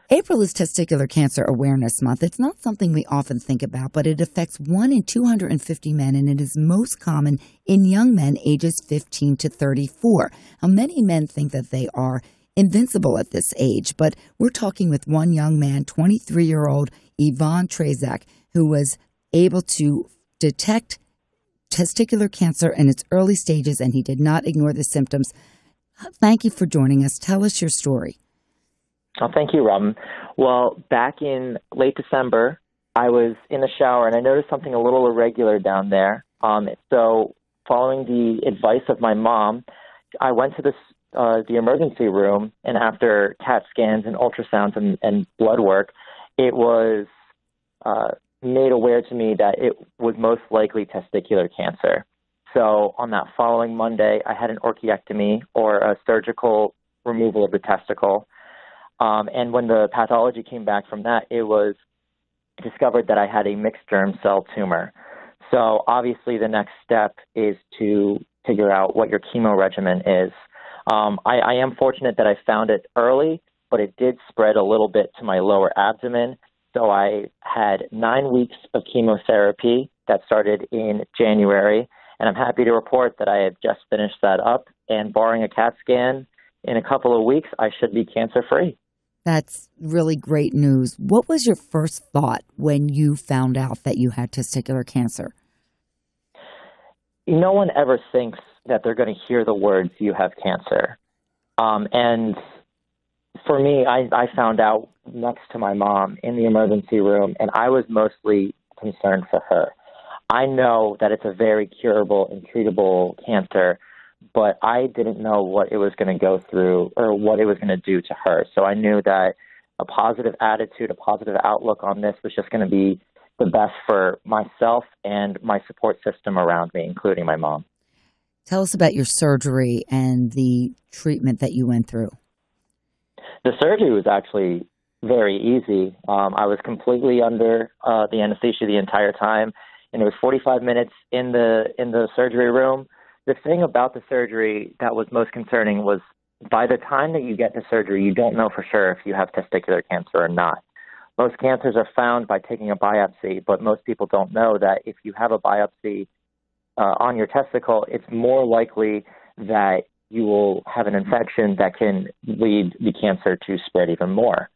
April is Testicular Cancer Awareness Month. It's not something we often think about, but it affects 1 in 250 men, and it is most common in young men ages 15 to 34. Now, many men think that they are invincible at this age, but we're talking with one young man, 23-year-old Ivan Trezak, who was able to detect testicular cancer in its early stages, and he did not ignore the symptoms. Thank you for joining us. Tell us your story. Oh, thank you, Robin. Well, back in late December, I was in the shower and I noticed something a little irregular down there. So following the advice of my mom, I went to the emergency room, and after CAT scans and ultrasounds and blood work, it was made aware to me that it was most likely testicular cancer. So on that following Monday, I had an orchiectomy, or a surgical removal of the testicle. And when the pathology came back from that, it was discovered that I had a mixed germ cell tumor. So obviously the next step is to figure out what your chemo regimen is. I am fortunate that I found it early, but it did spread a little bit to my lower abdomen. So I had 9 weeks of chemotherapy that started in January, and I'm happy to report that I have just finished that up, and barring a CAT scan, in a couple of weeks, I should be cancer-free. That's really great news. What was your first thought when you found out that you had testicular cancer? No one ever thinks that they're going to hear the words, "you have cancer." And for me, I found out next to my mom in the emergency room, and I was mostly concerned for her. I know that it's a very curable and treatable cancer, but I didn't know what it was going to go through or what it was going to do to her. So I knew that a positive attitude, a positive outlook on this was just going to be the best for myself and my support system around me, including my mom. Tell us about your surgery and the treatment that you went through. The surgery was actually very easy. I was completely under the anesthesia the entire time, and it was 45 minutes in the surgery room. The thing about the surgery that was most concerning was by the time that you get to surgery, you don't know for sure if you have testicular cancer or not. Most cancers are found by taking a biopsy, but most people don't know that if you have a biopsy on your testicle, it's more likely that you will have an infection that can lead the cancer to spread even more.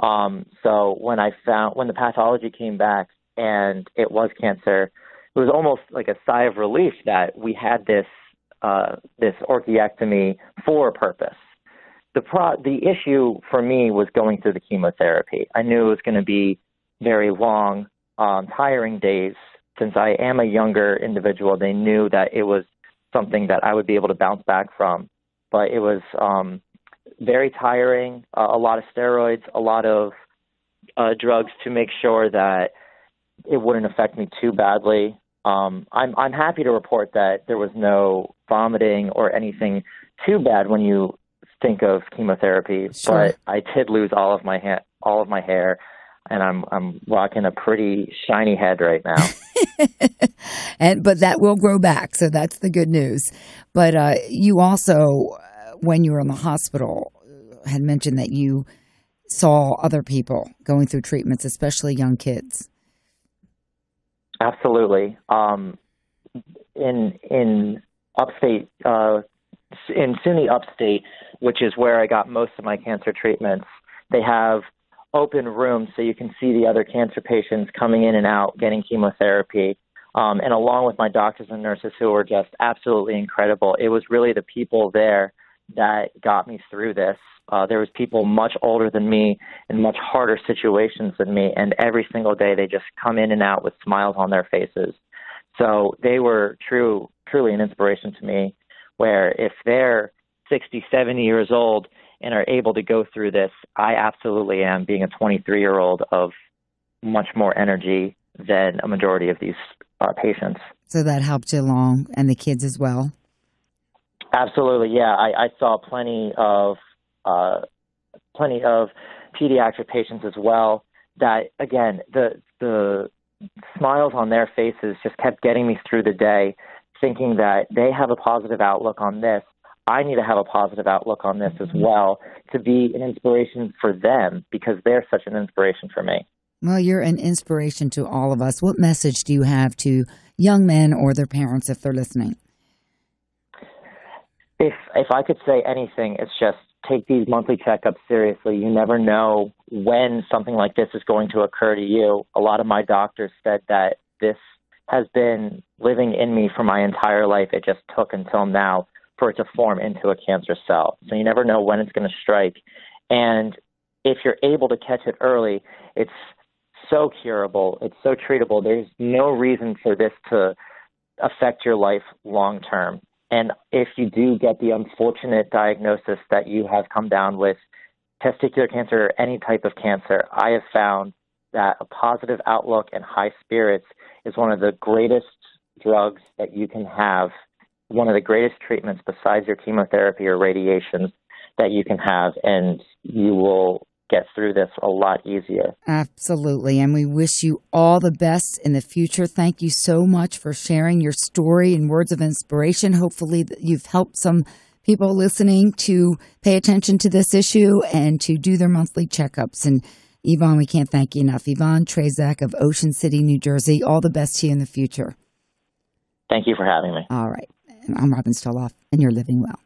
So when the pathology came back and it was cancer, it was almost like a sigh of relief that we had this orchiectomy for a purpose. The issue for me was going through the chemotherapy. I knew it was going to be very long, tiring days. Since I am a younger individual, they knew that it was something that I would be able to bounce back from. But it was very tiring, a lot of steroids, a lot of drugs to make sure that it wouldn't affect me too badly. I'm happy to report that there was no vomiting or anything too bad when you think of chemotherapy. Sure. But I did lose all of my hair, and I'm rocking a pretty shiny head right now. But that will grow back, so that's the good news. But you also, when you were in the hospital, had mentioned that you saw other people going through treatments, especially young kids. Absolutely. In upstate, in SUNY Upstate, which is where I got most of my cancer treatments, they have open rooms so you can see the other cancer patients coming in and out, getting chemotherapy. And along with my doctors and nurses who were just absolutely incredible, it was really the people there that got me through this. There was people much older than me in much harder situations than me, and every single day they just come in and out with smiles on their faces. So they were truly an inspiration to me, where if they're 60, 70 years old and are able to go through this, I absolutely am, being a 23-year-old of much more energy than a majority of these patients. So that helped you along, and the kids as well? Absolutely, yeah. I saw plenty of pediatric patients as well that, again, the smiles on their faces just kept getting me through the day, thinking that they have a positive outlook on this. I need to have a positive outlook on this as well to be an inspiration for them because they're such an inspiration for me. Well, you're an inspiration to all of us. What message do you have to young men or their parents if they're listening? If I could say anything, it's just take these monthly checkups seriously. You never know when something like this is going to occur to you. A lot of my doctors said that this has been living in me for my entire life. It just took until now for it to form into a cancer cell. So you never know when it's going to strike. And if you're able to catch it early, it's so curable. It's so treatable. There's no reason for this to affect your life long term. And if you do get the unfortunate diagnosis that you have come down with testicular cancer or any type of cancer, I have found that a positive outlook and high spirits is one of the greatest drugs that you can have, one of the greatest treatments besides your chemotherapy or radiation that you can have, and you will get through this a lot easier. Absolutely. And we wish you all the best in the future. Thank you so much for sharing your story and words of inspiration. Hopefully you've helped some people listening to pay attention to this issue and to do their monthly checkups. And Yvonne, we can't thank you enough. Yvonne Trezak of Ocean City, New Jersey. All the best to you in the future. Thank you for having me. All right. I'm Robin Stoloff, and you're living well.